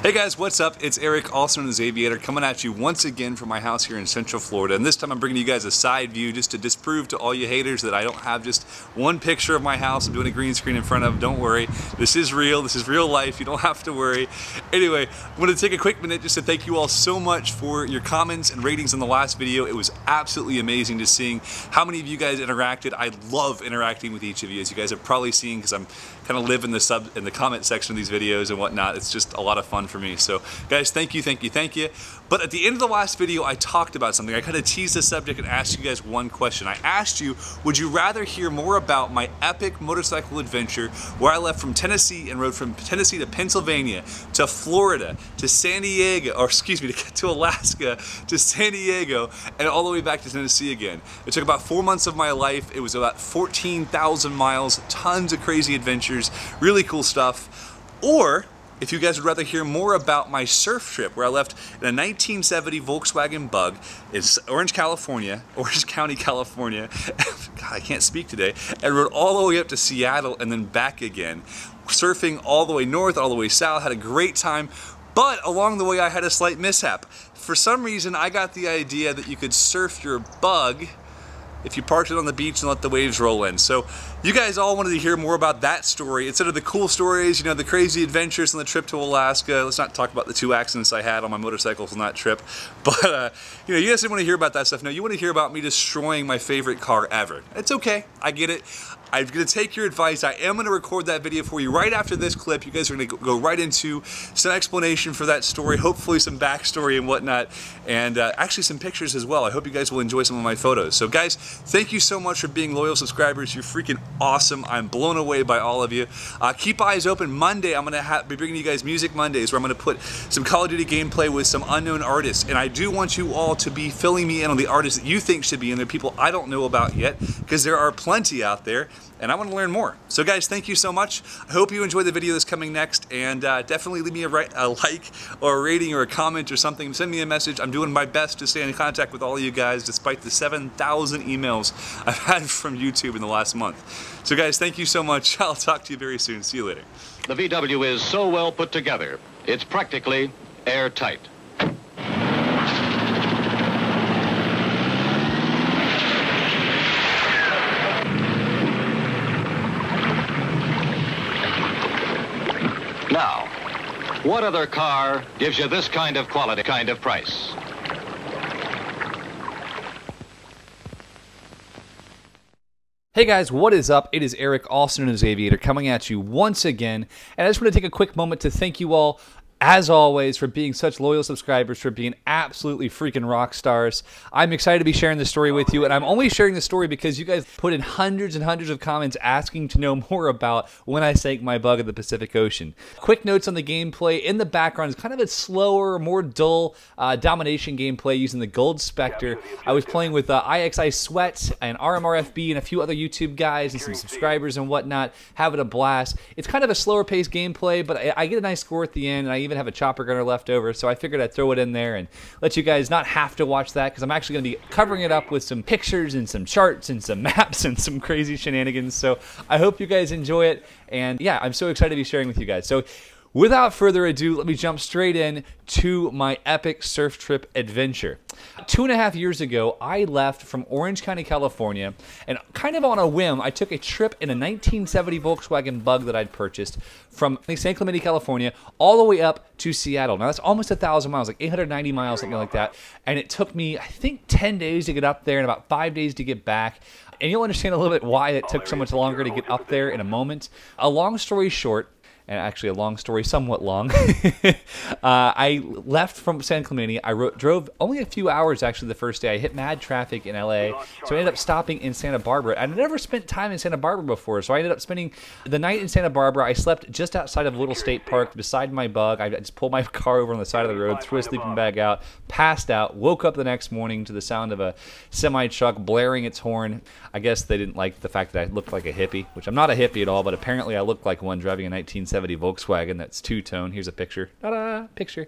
Hey guys, what's up? It's Eric, also known as Aviator, coming at you once again from my house here in Central Florida. And this time I'm bringing you guys a side view just to disprove to all you haters that I don't have just one picture of my house I'm doing a green screen in front of. Don't worry, this is real life, you don't have to worry. Anyway, I'm going to take a quick minute just to thank you all so much for your comments and ratings on the last video. It was absolutely amazing to seeing how many of you guys interacted. I love interacting with each of you, as you guys have probably seen, because I'm kind of live in the comment section of these videos and whatnot. It's just a lot of fun for me. So guys, thank you. But at the end of the last video, I talked about something. I kind of teased the subject and asked you guys one question. I asked you, would you rather hear more about my epic motorcycle adventure where I left from Tennessee and rode from Tennessee to Pennsylvania to Florida to San Diego, or excuse me, to Alaska to San Diego and all the way back to Tennessee again? It took about 4 months of my life. It was about 14,000 miles, tons of crazy adventures, really cool stuff. Or if you guys would rather hear more about my surf trip where I left in a 1970 Volkswagen Bug in Orange County, California, God, I can't speak today, and rode all the way up to Seattle and then back again, surfing all the way north, all the way south, had a great time. But along the way I had a slight mishap. For some reason I got the idea that you could surf your Bug if you parked it on the beach and let the waves roll in. So you guys all wanted to hear more about that story instead of the cool stories, you know, the crazy adventures on the trip to Alaska. Let's not talk about the 2 accidents I had on my motorcycles on that trip. But you know, you guys didn't want to hear about that stuff. No, you want to hear about me destroying my favorite car ever. It's okay, I get it. I'm going to take your advice. I am going to record that video for you right after this clip. You guys are going to go right into some explanation for that story, hopefully some backstory and whatnot, and actually some pictures as well. I hope you guys will enjoy some of my photos. So guys, thank you so much for being loyal subscribers. You're freaking awesome. I'm blown away by all of you. Keep eyes open. Monday, I'm going to be bringing you guys Music Mondays, where I'm going to put some Call of Duty gameplay with some unknown artists, and I do want you all to be filling me in on the artists that you think should be in there, people I don't know about yet, because there are plenty out there, and I want to learn more. So guys, thank you so much. I hope you enjoy the video that's coming next, and definitely leave me a like or a rating or a comment or something. Send me a message. I'm doing my best to stay in contact with all of you guys despite the 7,000 emails I've had from YouTube in the last month. So guys, thank you so much. I'll talk to you very soon. See you later. The VW is so well put together, it's practically airtight. Now, what other car gives you this kind of quality, kind of price? Hey guys, what is up? It is Eric, also known as Aviator, coming at you once again. And I just want to take a quick moment to thank you all, as always, for being such loyal subscribers, for being absolutely freaking rock stars. I'm excited to be sharing this story with you, and I'm only sharing this story because you guys put in hundreds and hundreds of comments asking to know more about when I sank my Bug in the Pacific Ocean. Quick notes on the gameplay. In the background is kind of a slower, more dull domination gameplay using the Gold Spectre. I was playing with IXI Sweat and RMRFB and a few other YouTube guys and some subscribers and whatnot, having a blast. It's kind of a slower paced gameplay, but I get a nice score at the end, and I even have a chopper gunner left over, so I figured I'd throw it in there and let you guys not have to watch that, because I'm actually going to be covering it up with some pictures and some charts and some maps and some crazy shenanigans. So I hope you guys enjoy it, and yeah, I'm so excited to be sharing with you guys. So without further ado, let me jump straight in to my epic surf trip adventure. 2.5 years ago, I left from Orange County, California, and kind of on a whim, I took a trip in a 1970 Volkswagen Bug that I'd purchased from San Clemente, California, all the way up to Seattle. Now, that's almost 1,000 miles, like 890 miles, something like that, and it took me, I think, 10 days to get up there and about 5 days to get back. And you'll understand a little bit why it took so much longer to get up there in a moment. A long story short, and actually a long story, somewhat long. I left from San Clemente. I drove only a few hours, actually, the first day. I hit mad traffic in LA, so I ended up stopping in Santa Barbara. I'd never spent time in Santa Barbara before, so I ended up spending the night in Santa Barbara. I slept just outside of a little state park beside my Bug. I just pulled my car over on the side of the road, threw a sleeping bag out, passed out, woke up the next morning to the sound of a semi-truck blaring its horn. I guess they didn't like the fact that I looked like a hippie, which I'm not a hippie at all, but apparently I looked like one driving a 1970 1970 Volkswagen that's two-tone. Here's a picture. Ta-da! Picture.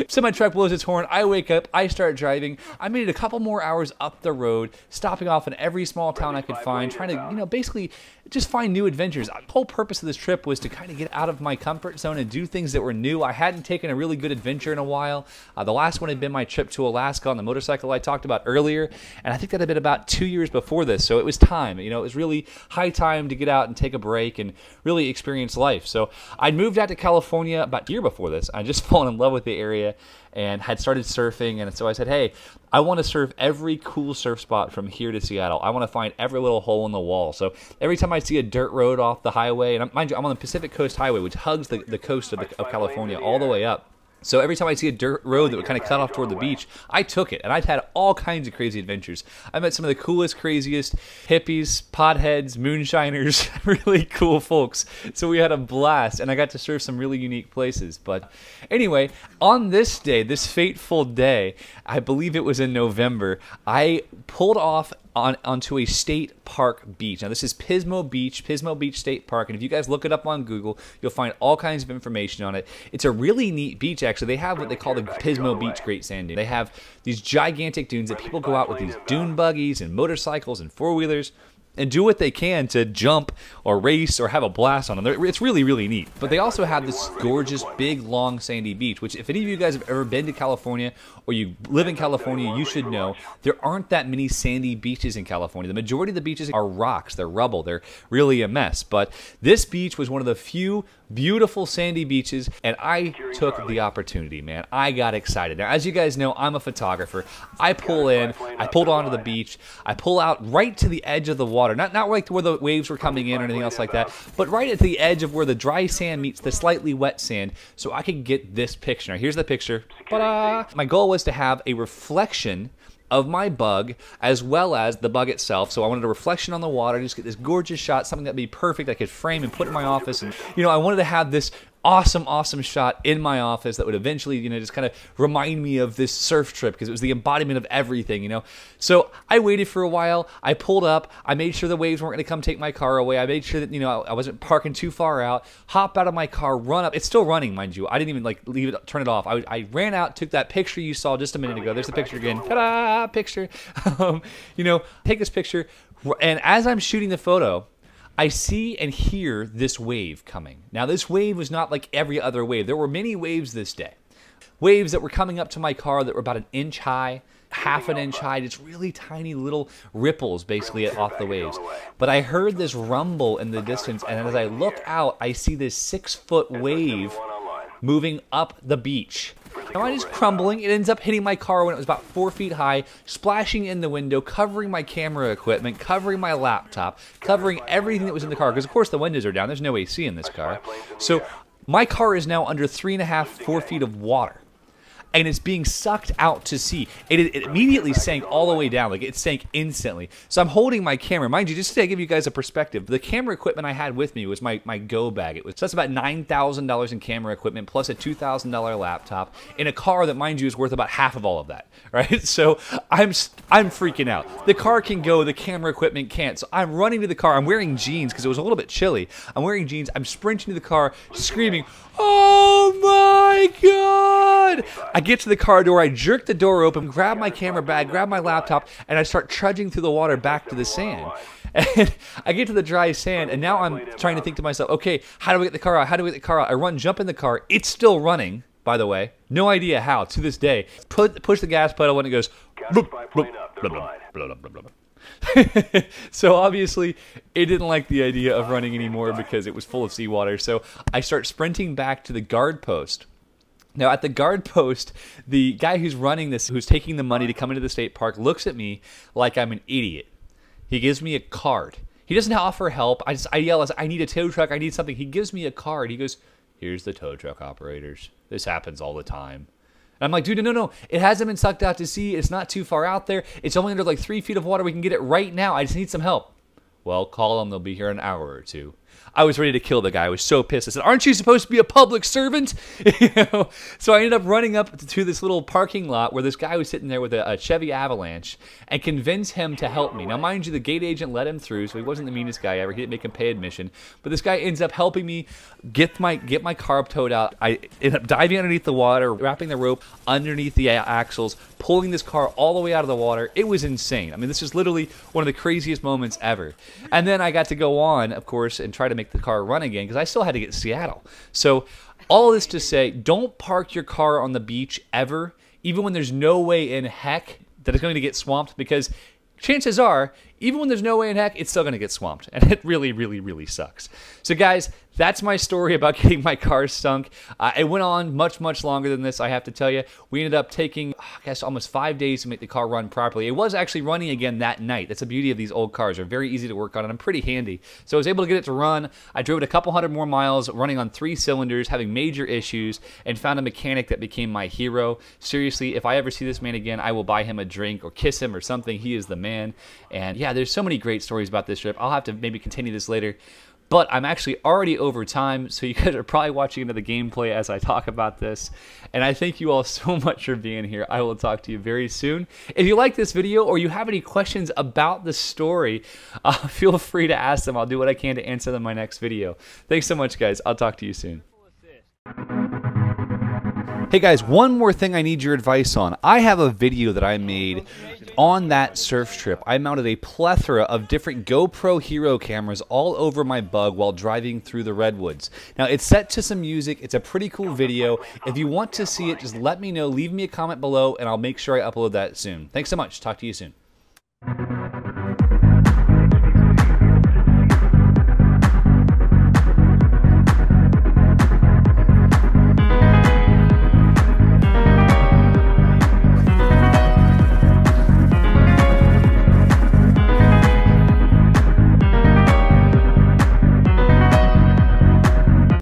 So my truck blows its horn. I wake up. I start driving. I made it a couple more hours up the road, stopping off in every small town I could find, trying to, basically just find new adventures. The whole purpose of this trip was to kind of get out of my comfort zone and do things that were new. I hadn't taken a really good adventure in a while. The last one had been my trip to Alaska on the motorcycle I talked about earlier, and I think that had been about 2 years before this, so it was time. It was really high time to get out and take a break and really experience life. So I'd moved out to California about a year before this. I just fallen in love with the area and had started surfing, and so I said, hey, I want to surf every cool surf spot from here to Seattle. I want to find every little hole in the wall. So every time I see a dirt road off the highway, and mind you, I'm on the Pacific Coast Highway, which hugs the coast of California all the way up. So every time I see a dirt road that would kind of cut off toward the beach, I took it, and I've had all kinds of crazy adventures. I met some of the coolest, craziest hippies, potheads, moonshiners, really cool folks. So we had a blast, and I got to surf some really unique places. But anyway, on this day, this fateful day, I believe it was in November, I pulled off onto a state park beach. Now this is Pismo Beach State Park, and if you guys look it up on Google, you'll find all kinds of information on it. It's a really neat beach, actually. They have what they call the Pismo Beach Great Sand Dune. They have these gigantic dunes that people go out with these dune buggies and motorcycles and four-wheelers and do what they can to jump or race or have a blast on them. It's really, really neat. But they also have this gorgeous, big, long, sandy beach, which if any of you guys have ever been to California or you live in California, you should know there aren't that many sandy beaches in California. The majority of the beaches are rocks. They're rubble. They're really a mess. But this beach was one of the few beautiful sandy beaches, and I took the opportunity, man. I got excited. Now, as you guys know, I'm a photographer. I pull in, I pulled onto the beach, I pull out right to the edge of the water, not like where the waves were coming in or anything else like that, but right at the edge of where the dry sand meets the slightly wet sand, so I could get this picture. Now, here's the picture. Ta-da! My goal was to have a reflection of my bug as well as the bug itself. So I wanted a reflection on the water, just get this gorgeous shot, something that'd be perfect I could frame and put in my office. And I wanted to have this awesome shot in my office that would eventually, just kind of remind me of this surf trip, because it was the embodiment of everything, So I waited for a while. I pulled up. I made sure the waves weren't going to come take my car away. I made sure that, I wasn't parking too far out. Hop out of my car, run up. It's still running, mind you. I didn't even leave it, turn it off. I ran out, took that picture you saw just a minute ago. There's the picture again. Ta-da! Picture. Take this picture. And as I'm shooting the photo, I see and hear this wave coming. Now, this wave was not like every other wave. There were many waves this day. Waves that were coming up to my car that were about an inch high, half an inch high, just really tiny little ripples basically off the waves. But I heard this rumble in the distance, and as I look out, I see this 6-foot wave moving up the beach. Now mine is crumbling. It ends up hitting my car when it was about 4 feet high, splashing in the window, covering my camera equipment, covering my laptop, covering everything that was in the car, because of course the windows are down. There's no AC in this car. So my car is now under 3.5, 4 feet of water, and it's being sucked out to sea. It immediately sank all the way down. Like, it sank instantly. So I'm holding my camera. Mind you, just to give you guys a perspective, the camera equipment I had with me was my Go bag. So that's about $9,000 in camera equipment plus a $2,000 laptop in a car that, mind you, is worth about half of all of that, right? So I'm freaking out. The car can go, the camera equipment can't. So I'm running to the car. I'm wearing jeans because it was a little bit chilly. I'm wearing jeans. I'm sprinting to the car, screaming, "Oh my God!" I get to the car door, I jerk the door open, grab my camera bag, grab my laptop, and I start trudging through the water back to the sand. And I get to the dry sand, and now I'm trying to think to myself, okay, how do we get the car out? How do we get the car out? I run, jump in the car. It's still running, by the way. No idea how, to this day. Push the gas pedal when it goes, bloop, bloop, bloop, bloop, bloop, bloop. So obviously it didn't like the idea of running anymore because it was full of seawater. So I start sprinting back to the guard post. Now at the guard post, the guy who's running this, who's taking the money to come into the state park, looks at me like I'm an idiot. He gives me a card. He doesn't offer help. I yell, I need a tow truck, I need something. He gives me a card. He goes, "Here's the tow truck operators. This happens all the time." And I'm like, dude, no. It hasn't been sucked out to sea. It's not too far out there. It's only under like 3 feet of water. We can get it right now. I just need some help. Well, call them. They'll be here in an hour or two. I was ready to kill the guy. I was so pissed. I said, "Aren't you supposed to be a public servant?" So I ended up running up to this little parking lot where this guy was sitting there with a Chevy Avalanche and convinced him to help me. Now, mind you, the gate agent let him through, so he wasn't the meanest guy ever. He didn't make him pay admission. But this guy ends up helping me get my car towed out. I end up diving underneath the water, wrapping the rope underneath the axles, pulling this car all the way out of the water. It was insane. I mean, this is literally one of the craziest moments ever. And then I got to go on, of course, and try to make the car run again because I still had to get to Seattle. So all this to say, don't park your car on the beach ever, even when there's no way in heck that it's going to get swamped, because chances are, even when there's no way in heck, it's still going to get swamped. And it really, really, really sucks. So guys, that's my story about getting my car stunk. It went on much, much longer than this, I have to tell you. We ended up taking, I guess, almost 5 days to make the car run properly. It was actually running again that night. That's the beauty of these old cars. They're very easy to work on, and I'm pretty handy. So I was able to get it to run. I drove it a couple hundred more miles, running on 3 cylinders, having major issues, and found a mechanic that became my hero. Seriously, if I ever see this man again, I will buy him a drink or kiss him or something. He is the man. And yeah, there's so many great stories about this trip. I'll have to maybe continue this later. But I'm actually already over time, so you guys are probably watching another gameplay as I talk about this. And I thank you all so much for being here. I will talk to you very soon. If you like this video or you have any questions about the story, feel free to ask them. I'll do what I can to answer them in my next video. Thanks so much, guys. I'll talk to you soon. Hey guys, one more thing I need your advice on. I have a video that I made on that surf trip. I mounted a plethora of different GoPro Hero cameras all over my Bug while driving through the redwoods. Now, it's set to some music. It's a pretty cool video. If you want to see it, just let me know. Leave me a comment below, and I'll make sure I upload that soon. Thanks so much. Talk to you soon.